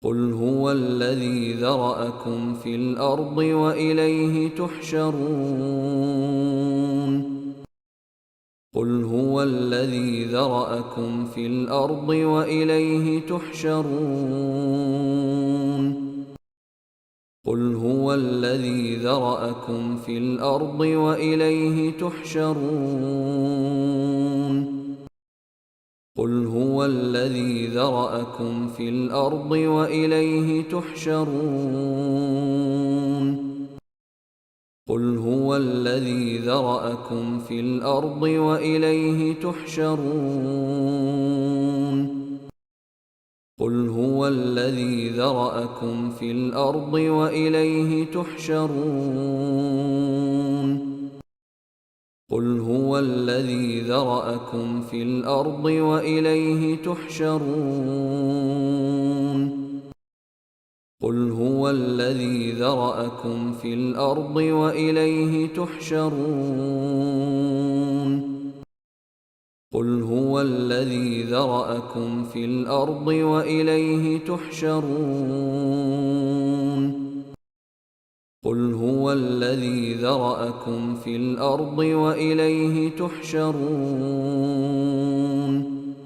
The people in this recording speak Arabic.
قل هو الذي ذرأكم في الأرض وإليه تحشرون قل هو الذي ذرأكم في الأرض وإليه تحشرون قل هو الذي ذرأكم في الأرض وإليه تحشرون قل هو الذي ذرأكم في الأرض وإليه تحشرون قل هو الذي ذرأكم في الأرض وإليه تحشرون قل هو الذي ذرأكم في الأرض وإليه تحشرون قل هو الذي ذرأكم في الأرض وإليه تحشرون قل هو الذي ذرأكم في الأرض وإليه تحشرون قل هو الذي ذرأكم في الأرض وإليه تحشرون قل هو الذي ذرأكم في الأرض وإليه تحشرون